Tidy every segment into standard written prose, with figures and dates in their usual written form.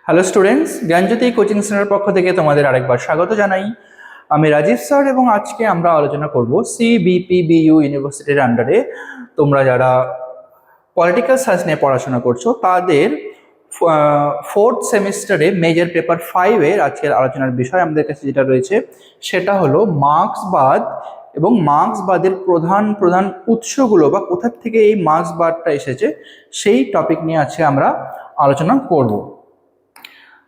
Hello students, জ্ঞানজ্যোতি coaching centre পক্ষ থেকে তোমাদের আরেকবার স্বাগত জানাই। আমি রাজীব স্যার এবং আজকে আমরা আলোচনা করব সিবিপিবিইউ ইউনিভার্সিটির আন্ডারে তোমরা যারা পলিটিক্যাল সায়েন্স নিয়ে পড়াশোনা করছো তাদের ফোর্থ সেমিস্টারে মেজর পেপার 5-এর আজকের আলোচনার বিষয় আমাদের কাছে যেটা রয়েছে সেটা হলো মার্ক্সবাদ এবং মার্ক্সবাদের প্রধান প্রধান উৎসগুলো বা কোথা থেকে এই মার্ক্সবাদটা এসেছে সেই টপিক নিয়ে আজকে আমরা আলোচনা করব।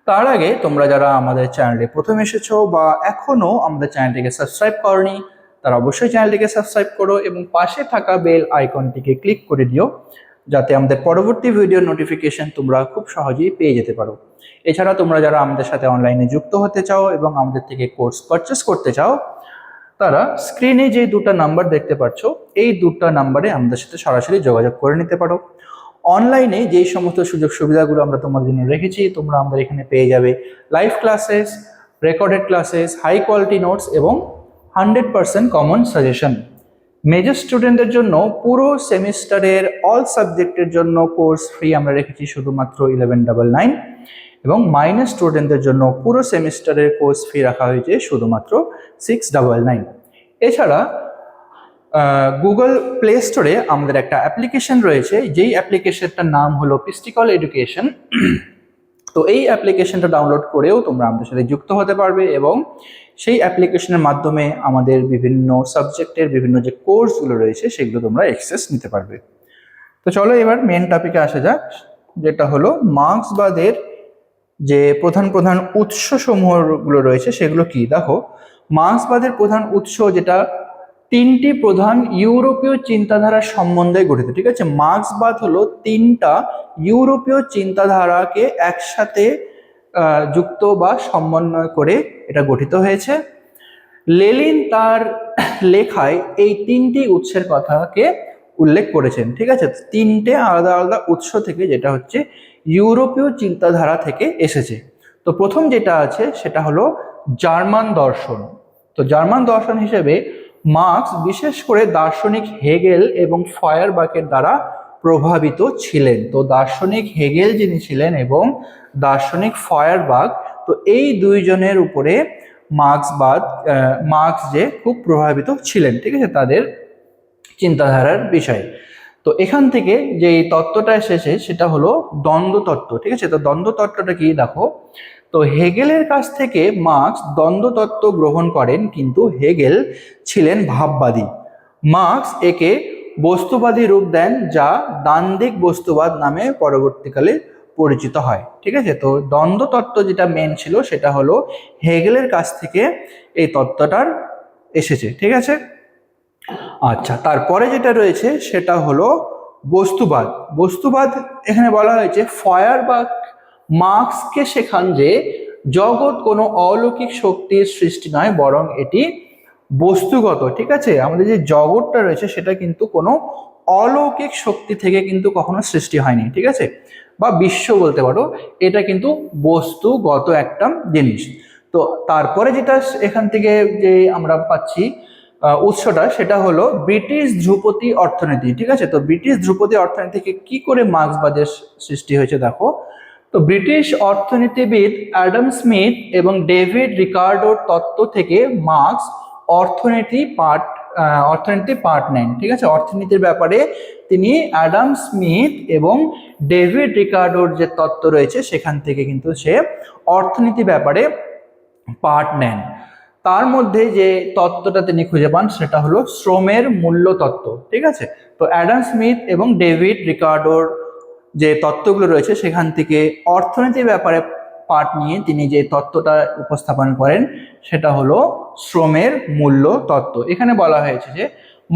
তার আগে তোমরা যারা আমাদের চ্যানেলে প্রথম এসেছো বা এখনো আমাদের চ্যানেলটিকে সাবস্ক্রাইব করনি তারা অবশ্যই চ্যানেলটিকে সাবস্ক্রাইব করো এবং পাশে থাকা বেল আইকনটিকে ক্লিক করে দিও যাতে আমাদের পরবর্তী ভিডিওর নোটিফিকেশন তোমরা খুব সহজেই পেয়ে যেতে পারো। এছাড়া তোমরা যারা আমাদের সাথে অনলাইনে যুক্ত হতে চাও এবং আমাদের থেকে কোর্স পারচেস করতে চাও তারা স্ক্রিনে যে দুটো নাম্বার দেখতে পাচ্ছ এই দুটো নাম্বারে আমাদের সাথে সরাসরি যোগাযোগ করে নিতে পারো। অনলাইনে যেই সমস্ত সুযোগ সুবিধাগুলো আমরা তোমার জন্য রেখেছি তোমরা আমাদের এখানে পেয়ে যাবে live classes, recorded classes, high quality notes এবং 100% কমন সাজেশন। মেজর স্টুডেন্টদের জন্য পুরো সেমিস্টারের অল সাবজেক্টের জন্য কোর্স ফ্রি আমরা রেখেছি শুধুমাত্র 1199 এবং মাইনর স্টুডেন্টদের জন্য পুরো সেমিস্টারের কোর্স ফি রাখা হয়েছে শুধুমাত্র 699। এছাড়া গুগল প্লে স্টোরে আমাদের একটা অ্যাপ্লিকেশন রয়েছে যেই অ্যাপ্লিকেশনটার নাম হলো পিস্টিকল এডুকেশন। তো এই অ্যাপ্লিকেশনটা ডাউনলোড করেও তোমরা আমাদের সাথে যুক্ত হতে পারবে এবং সেই অ্যাপ্লিকেশনের মাধ্যমে আমাদের বিভিন্ন সাবজেক্টের বিভিন্ন যে কোর্সগুলো রয়েছে সেগুলো তোমরা অ্যাক্সেস নিতে পারবে। তো চলো এবার মেন টপিকে আসা যাক, যেটা হলো মার্ক্সবাদের যে প্রধান প্রধান উৎসসমূহগুলো রয়েছে সেগুলো কি। দেখো, মার্ক্সবাদের প্রধান উৎস যেটা তিনটি প্রধান ইউরোপীয় চিন্তাধারার সম্বন্ধে গঠিত। ঠিক আছে, মার্ক্সবাদ হলো তিনটা ইউরোপীয় চিন্তাধারাকে একসাথে যুক্ত বা সমন্বয় করে এটা গঠিত হয়েছে। লেনিন তার লেখায় এই তিনটি উৎসের কথাকে উল্লেখ করেছেন। ঠিক আছে, তিনটে আলাদা আলাদা উৎস থেকে যেটা হচ্ছে ইউরোপীয় চিন্তাধারা থেকে এসেছে। তো প্রথম যেটা আছে সেটা হলো জার্মান দর্শন। তো জার্মান দর্শন হিসেবে মার্ক্স বিশেষ করে দার্শনিক হেগেল এবং ফয়ারবাখের দ্বারা প্রভাবিত ছিলেন। তো দার্শনিক হেগেল যিনি ছিলেন এবং দার্শনিক ফয়ারবাখ, তো এই দুইজনের উপরে মার্ক্স যে খুব প্রভাবিত ছিলেন, ঠিক আছে, তাদের চিন্তাধারার বিষয়। তো এখান থেকে যে তত্ত্বটা এসেছে সেটা হলো দ্বন্দ্ব তত্ত্ব। ঠিক আছে, তো দ্বন্দ্ব তত্ত্বটা কি দেখো, তো হেগেলের কাছ থেকে মার্ক্স দ্বন্দ্ব তত্ত্ব গ্রহণ করেন, কিন্তু হেগেল ছিলেন ভাববাদী। মার্ক্স একে বস্তুবাদী রূপ দেন যা দ্বান্দ্বিক বস্তুবাদ নামে পরবর্তীকালে পরিচিত হয়। ঠিক আছে, তো দ্বন্দ্ব তত্ত্ব যেটা মেন ছিল সেটা হলো হেগেলের কাছ থেকে এই তত্ত্বটার এসেছে। ঠিক আছে, আচ্ছা, তারপরে যেটা রয়েছে সেটা হলো বস্তুবাদ। বস্তুবাদ এখানে বলা হয়েছে ফয়ারবাখ মার্ক্সকে শেখান যে জগৎ কোনো অলৌকিক শক্তির সৃষ্টি নয়, বরং এটি বস্তুগত। ঠিক আছে, আমাদের যে জগৎটা রয়েছে সেটা কিন্তু কোনো অলৌকিক শক্তি থেকে কিন্তু কখনো সৃষ্টি হয়নি। ঠিক আছে, বা বিশ্ব বলতে পারো, এটা কিন্তু বস্তুগত একটা জিনিস। তো তারপরে যেটা এখান থেকে যে আমরা পাচ্ছি উৎসটা সেটা হলো ব্রিটিশ ধ্রুপদী অর্থনীতি। ঠিক আছে, তো ব্রিটিশ ধ্রুপদী অর্থনীতিকে কি করে মার্ক্সবাদের সৃষ্টি হয়েছে দেখো, তো ব্রিটিশ অর্থনীতিবিদ অ্যাডাম স্মিথ এবং ডেভিড রিকার্ডোর তত্ত্ব থেকে মার্ক্স অর্থনীতি পার্ট নেন। ঠিক আছে, অর্থনীতির ব্যাপারে তিনি অ্যাডাম স্মিথ এবং ডেভিড রিকার্ডোর যে তত্ত্ব রয়েছে সেখান থেকে কিন্তু সে অর্থনীতি ব্যাপারে পার্ট নেন। তার মধ্যে যে তত্ত্বটা তিনি খুঁজে পান সেটা হলো শ্রমের মূল্য তত্ত্ব। ঠিক আছে, তো অ্যাডাম স্মিথ এবং ডেভিড রিকার্ডোর যে তত্ত্বগুলো রয়েছে সেখান থেকে অর্থনীতির ব্যাপারে পার্ট নিয়ে তিনি যে তত্ত্বটা উপস্থাপন করেন সেটা হলো শ্রমের মূল্য তত্ত্ব। এখানে বলা হয়েছে যে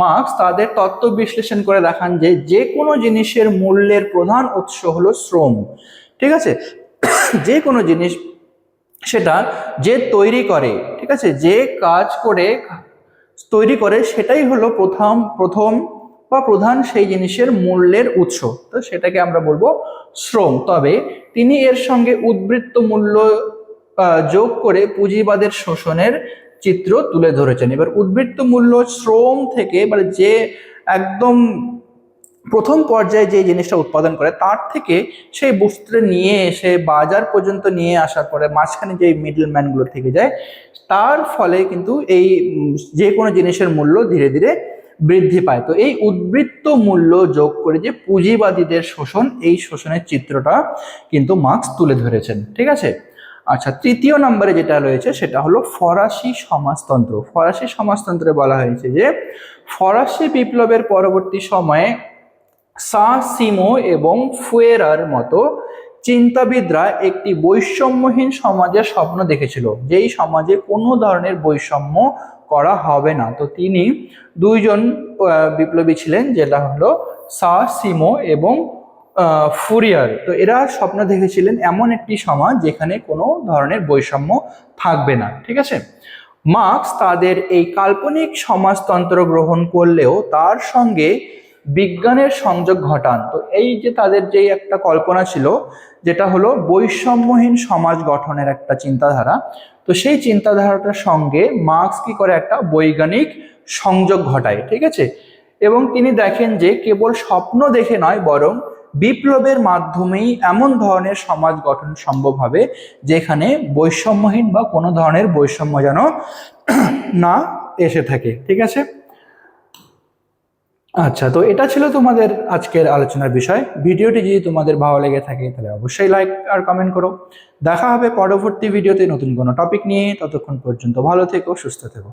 মার্ক্স তাদের তত্ত্ব বিশ্লেষণ করে দেখান যে যে কোনো জিনিসের মূল্যের প্রধান উৎস হলো শ্রম। ঠিক আছে, যে কোনো জিনিস সেটা যে তৈরি করে, ঠিক আছে, যে কাজ করে তৈরি করে সেটাই হলো প্রধান সেই জিনিসের মূল্যের উৎস। তো সেটাকে আমরা বলবো শ্রম। তবে তিনি এর সঙ্গে উদ্বৃত্ত মূল্য যোগ করে পুঁজিবাদের শোষণের চিত্র তুলে ধরেছেন। এবার উদ্বৃত্ত মূল্য শ্রম থেকে মানে যে একদম প্রথম পর্যায়ে যে জিনিসটা উৎপাদন করে তার থেকে সেই বস্তুটা নিয়ে এসে বাজার পর্যন্ত নিয়ে আসার পরে মাঝখানে যে মিডল ম্যানগুলো থেকে যায়, তার ফলে কিন্তু এই যে কোনো জিনিসের মূল্য ধীরে ধীরে বৃদ্ধি পায়। তো এই উদ্বৃত্ত মূল্য যোগ করে যে পুঁজিবাদীদের শোষণ, এই শোষণের চিত্রটা কিন্তু মার্কস তুলে ধরেছেন। ঠিক আছে। আচ্ছা, তৃতীয় নম্বরে যেটা রয়েছে সেটা হলো ফরাসি সমাজতন্ত্র। ফরাসি সমাজতন্ত্রে বলা হয়েছে যে ফরাসি বিপ্লবের পরবর্তী সময়ে সাঁ-সিমো এবং ফুয়েরার মতো চিন্তাবিদরা একটি বৈষম্যহীন সমাজের স্বপ্ন দেখেছিল, যেই সমাজে কোনো ধরনের বৈষম্য করা হবে না। তো তিনি দুইজন বিপ্লবী ছিলেন, যেটা হলো সাঁ-সিমো এবং ফুরিয়ার। তো এরা স্বপ্ন দেখেছিলেন এমন একটি সমাজ যেখানে কোনো ধরনের বৈষম্য থাকবে না। ঠিক আছে। মার্কস তাদের এই কাল্পনিক সমাজতন্ত্র গ্রহণ করলেও তার সঙ্গে বিজ্ঞানের সংযোগ ঘটান। তো এই যে তাদের যে একটা কল্পনা ছিল, যেটা হলো বৈষম্যহীন সমাজ গঠনের একটা চিন্তাধারা, তো সেই চিন্তাধারাটার সঙ্গে মার্কস কি করে একটা বৈজ্ঞানিক সংযোগ ঘটায়। ঠিক আছে। এবং তিনি দেখেন যে কেবল স্বপ্ন দেখে নয়, বরং বিপ্লবের মাধ্যমেই এমন ধরনের সমাজ গঠন সম্ভব হবে যেখানে বৈষম্যহীন বা কোনো ধরনের বৈষম্য যেন না এসে থাকে। ঠিক আছে। আচ্ছা, তো এটা ছিল তোমাদের আজকের আলোচনার বিষয়। ভিডিওটি যদি তোমাদের ভালো লেগে থাকে তাহলে অবশ্যই লাইক আর কমেন্ট করো। দেখা হবে পরবর্তী ভিডিওতে নতুন কোনো টপিক নিয়ে। ততক্ষণ পর্যন্ত ভালো থেকো, সুস্থ থেকো।